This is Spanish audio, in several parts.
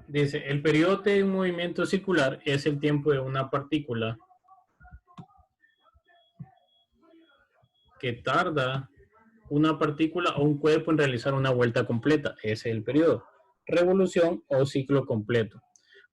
Dice, el periodo T de un movimiento circular es el tiempo de una partícula que tarda una partícula o un cuerpo en realizar una vuelta completa. Ese es el periodo. Revolución o ciclo completo.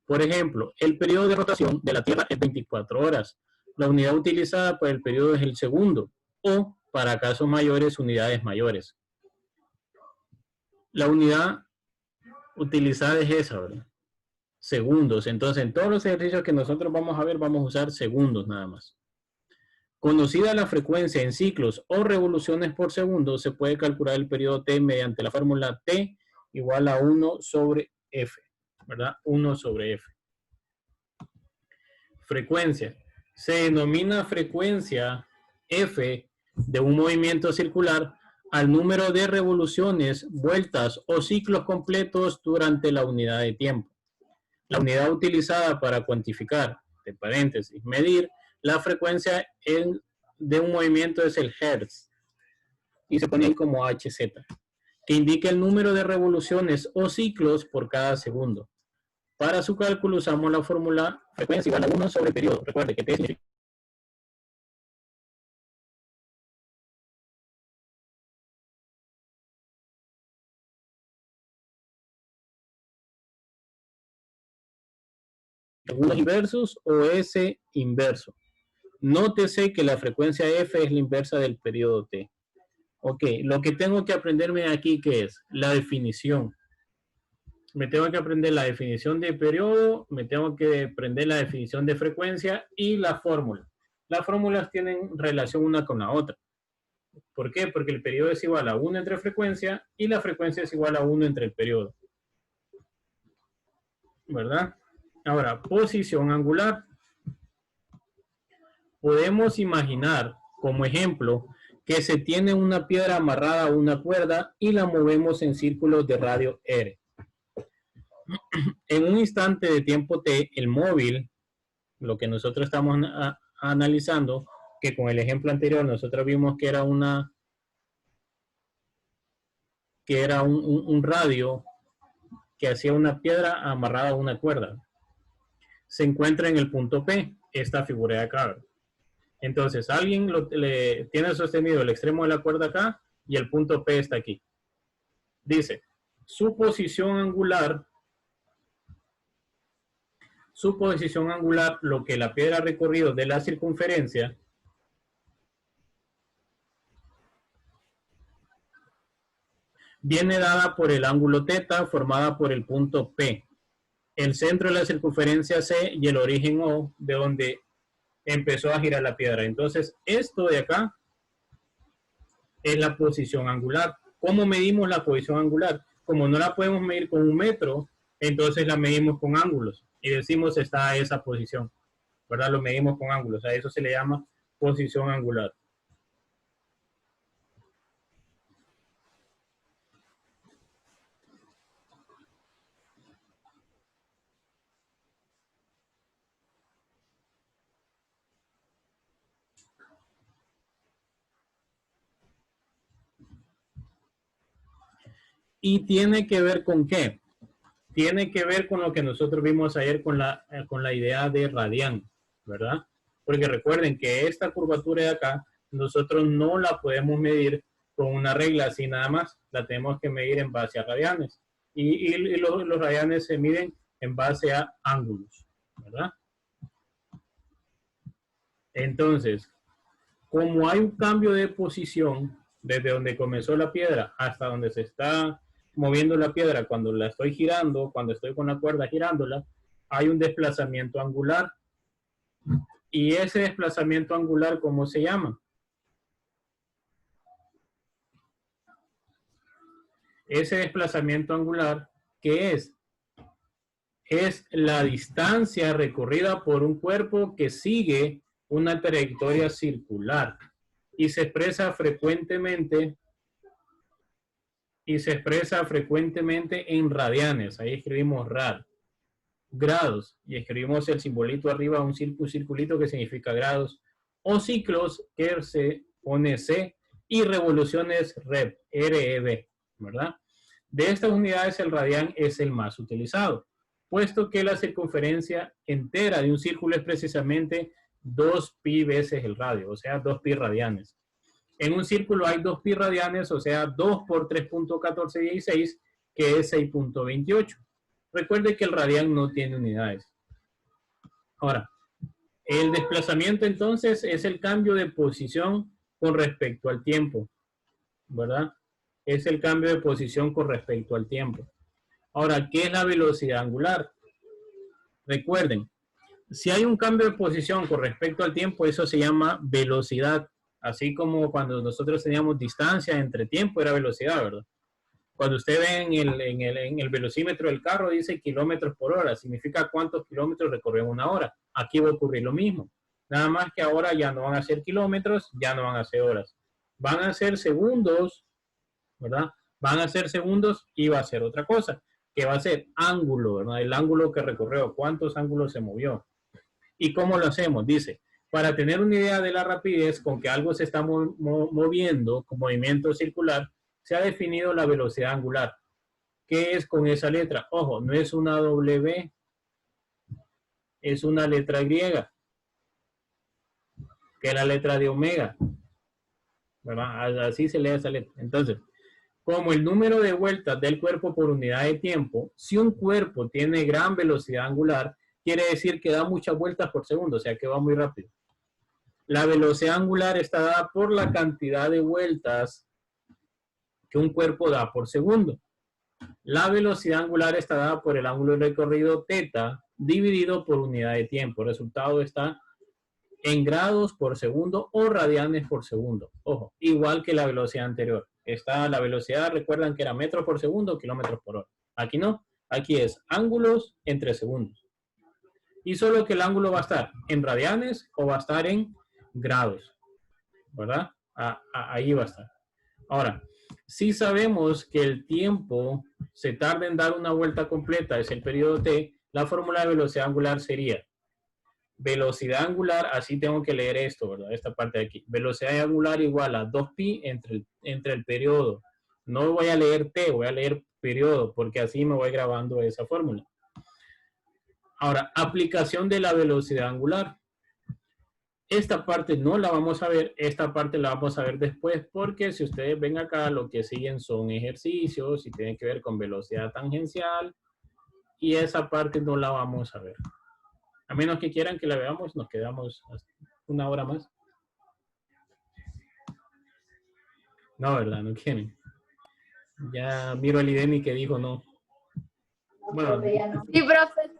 Por ejemplo, el periodo de rotación de la Tierra es 24 horas. La unidad utilizada para el periodo es el segundo o, para casos mayores, unidades mayores. La unidad utilizada es esa, ¿verdad? Segundos. Entonces, en todos los ejercicios que nosotros vamos a ver, vamos a usar segundos nada más. Conocida la frecuencia en ciclos o revoluciones por segundo, se puede calcular el periodo T mediante la fórmula T igual a 1 sobre F, ¿verdad? 1 sobre F. Frecuencia. Se denomina frecuencia F de un movimiento circular al número de revoluciones, vueltas o ciclos completos durante la unidad de tiempo. La unidad utilizada para cuantificar, de paréntesis, medir la frecuencia de un movimiento es el Hertz y se pone ahí como Hz, que indica el número de revoluciones o ciclos por cada segundo. Para su cálculo usamos la fórmula frecuencia igual a 1 sobre periodo. Recuerde que T significa segundos inversos o S inverso. Nótese que la frecuencia F es la inversa del periodo T. Ok, lo que tengo que aprenderme aquí, ¿qué es? La definición. Me tengo que aprender la definición de periodo, me tengo que aprender la definición de frecuencia y la fórmula. Las fórmulas tienen relación una con la otra. ¿Por qué? Porque el periodo es igual a 1 entre frecuencia y la frecuencia es igual a 1 entre el periodo. ¿Verdad? Ahora, posición angular. Podemos imaginar, como ejemplo, que se tiene una piedra amarrada a una cuerda y la movemos en círculos de radio R. En un instante de tiempo T, el móvil, lo que nosotros estamos analizando, que con el ejemplo anterior nosotros vimos que era un radio que hacía una piedra amarrada a una cuerda. Se encuentra en el punto P, esta figura de acá. Entonces, alguien le tiene sostenido el extremo de la cuerda acá y el punto P está aquí. Dice, su posición angular, lo que la piedra ha recorrido de la circunferencia, viene dada por el ángulo θ formada por el punto P, el centro de la circunferencia C y el origen O, de donde empezó a girar la piedra. Entonces, esto de acá es la posición angular. ¿Cómo medimos la posición angular? Como no la podemos medir con un metro, entonces la medimos con ángulos y decimos está a esa posición, ¿verdad? Lo medimos con ángulos, a eso se le llama posición angular. ¿Y tiene que ver con qué? Tiene que ver con lo que nosotros vimos ayer con la idea de radián, ¿verdad? Porque recuerden que esta curvatura de acá, nosotros no la podemos medir con una regla así nada más, la tenemos que medir en base a radianes. Y los radianes se miden en base a ángulos, ¿verdad? Entonces, como hay un cambio de posición desde donde comenzó la piedra hasta donde se está moviendo la piedra, cuando la estoy girando, cuando estoy con la cuerda girándola, hay un desplazamiento angular. ¿Y ese desplazamiento angular cómo se llama? Ese desplazamiento angular, ¿qué es? Es la distancia recorrida por un cuerpo que sigue una trayectoria circular y se expresa frecuentemente en radianes. Ahí escribimos rad. Grados, y escribimos el simbolito arriba, un circulito que significa grados, o ciclos, que se pone C, y revoluciones rev, ReV, ¿verdad? De estas unidades el radián es el más utilizado. puesto que la circunferencia entera de un círculo es precisamente 2pi veces el radio, o sea, 2pi radianes. En un círculo hay 2pi radianes, o sea, 2 por 3.1416, que es 6.28. Recuerde que el radián no tiene unidades. Ahora, el desplazamiento entonces es el cambio de posición con respecto al tiempo, ¿verdad? Es el cambio de posición con respecto al tiempo. Ahora, ¿qué es la velocidad angular? Recuerden, si hay un cambio de posición con respecto al tiempo, eso se llama velocidad. Así como cuando nosotros teníamos distancia entre tiempo, era velocidad, ¿verdad? Cuando usted ve en el velocímetro del carro, dice kilómetros por hora. Significa cuántos kilómetros recorrió en una hora. Aquí va a ocurrir lo mismo. Nada más que ahora ya no van a ser kilómetros, ya no van a ser horas. Van a ser segundos, ¿verdad? Van a ser segundos y va a ser otra cosa, que va a ser ángulo, ¿verdad? El ángulo que recorrió, cuántos ángulos se movió. ¿Y cómo lo hacemos? Dice, para tener una idea de la rapidez con que algo se está moviendo con movimiento circular, se ha definido la velocidad angular. ¿Qué es con esa letra? Ojo, no es una W, es una letra griega, que es la letra de omega, ¿verdad? Así se lee esa letra. Entonces, como el número de vueltas del cuerpo por unidad de tiempo, si un cuerpo tiene gran velocidad angular, quiere decir que da muchas vueltas por segundo, o sea que va muy rápido. La velocidad angular está dada por la cantidad de vueltas que un cuerpo da por segundo. La velocidad angular está dada por el ángulo de recorrido θ dividido por unidad de tiempo. El resultado está en grados por segundo o radianes por segundo. Ojo, igual que la velocidad anterior. Está la velocidad, recuerdan que era metros por segundo o kilómetros por hora. Aquí no, aquí es ángulos entre segundos. Y solo que el ángulo va a estar en radianes o va a estar en grados, ¿verdad? Ahí va a estar. Ahora, si sabemos que el tiempo se tarda en dar una vuelta completa, es el periodo t, la fórmula de velocidad angular sería velocidad angular, así tengo que leer esto, ¿verdad? Esta parte de aquí. Velocidad angular igual a 2pi entre el periodo. No voy a leer t, voy a leer periodo, porque así me voy grabando esa fórmula. Ahora, aplicación de la velocidad angular. Esta parte no la vamos a ver, esta parte la vamos a ver después, porque si ustedes ven acá, lo que siguen son ejercicios y tienen que ver con velocidad tangencial, y esa parte no la vamos a ver. A menos que quieran que la veamos, nos quedamos hasta una hora más. No, ¿verdad? No quieren. Ya miro al IDEMI que dijo no. Bueno, Sí, profe,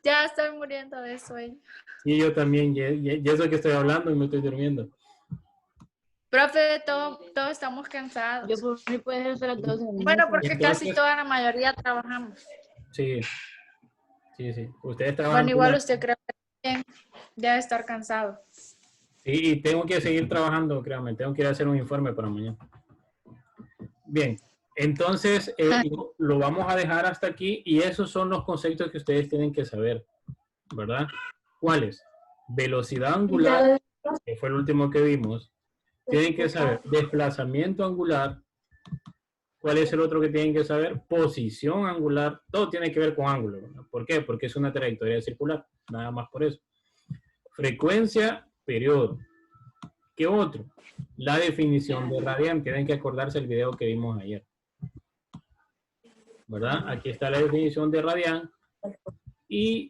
ya estoy muriendo de sueño. y yo también, ya eso que estoy hablando y me estoy durmiendo. Profe, todos estamos cansados. Yo por mí puedo hacer las 12. Bueno, porque Entonces, casi toda la mayoría trabajamos. Sí, sí, sí. Ustedes trabajan. Bueno, igual usted creo que también debe estar cansado. Sí, y tengo que seguir trabajando, créanme. Tengo que ir a hacer un informe para mañana. Bien, entonces lo vamos a dejar hasta aquí y esos son los conceptos que ustedes tienen que saber, ¿verdad? ¿Cuáles? Velocidad angular, que fue el último que vimos. Tienen que saber desplazamiento angular. ¿Cuál es el otro que tienen que saber? Posición angular. Todo tiene que ver con ángulo, ¿verdad? ¿Por qué? Porque es una trayectoria circular. Nada más por eso. Frecuencia, periodo. ¿Qué otro? La definición de radián. Tienen que acordarse el video que vimos ayer, ¿verdad? Aquí está la definición de radián. Y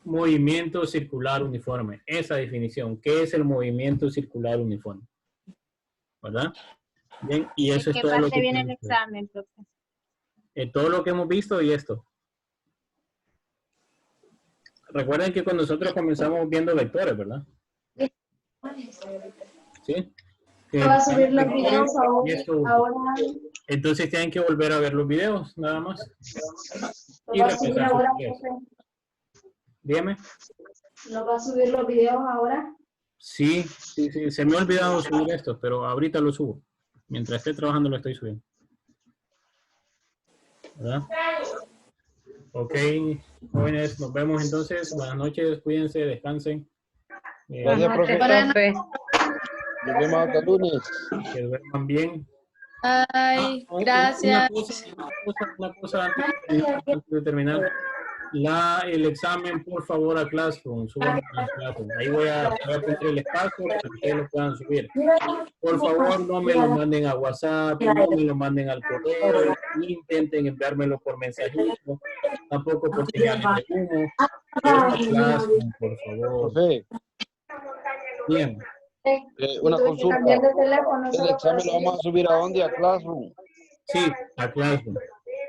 movimiento circular uniforme. Esa definición. ¿Qué es el movimiento circular uniforme? ¿Verdad? Bien, y eso es ¿Qué todo lo parte que viene el tenemos. examen, profe? Todo lo que hemos visto y esto. Recuerden que cuando nosotros comenzamos viendo vectores, ¿verdad? ¿Sí? Va a subir los videos Y esto, ahora. entonces tienen que volver a ver los videos, nada más. ¿Lo Y va a subir repasar ahora, sus videos. profe? Dígame. ¿Lo va a subir los videos ahora? Sí, sí, sí. Se me ha olvidado subir esto, pero ahorita lo subo. Mientras esté trabajando lo estoy subiendo. ¿Verdad? Ok, jóvenes, nos vemos entonces. Buenas noches, cuídense, descansen. Gracias, profe. Profe. Nos vemos hasta el lunes. Que duerman bien. Ay, Una gracias. cosa antes de terminar. el examen, por favor, a Classroom. Súbanlo a Classroom. Ahí voy a poner el espacio para que ustedes lo puedan subir. Por favor, no me lo manden a WhatsApp, no me lo manden al correo, ni intenten enviármelo por mensajito, tampoco por señales de humo. Classroom, por favor. Profe, Bien. una Tuve que consulta. cambiar de teléfono ¿El solo para examen lo vamos a subir a dónde? A Classroom. Sí, a Classroom.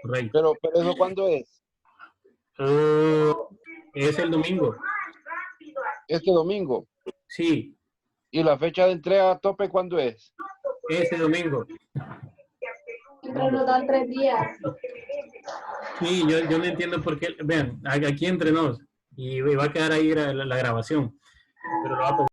Correcto. Pero ¿eso cuándo es? Es el domingo. Este domingo. Sí, ¿Y la fecha de entrega a tope cuándo es? ese domingo. Siempre nos dan 3 días. Sí, yo no entiendo por qué. Vean, aquí entre nos. Y va a quedar ahí la grabación. Pero lo va a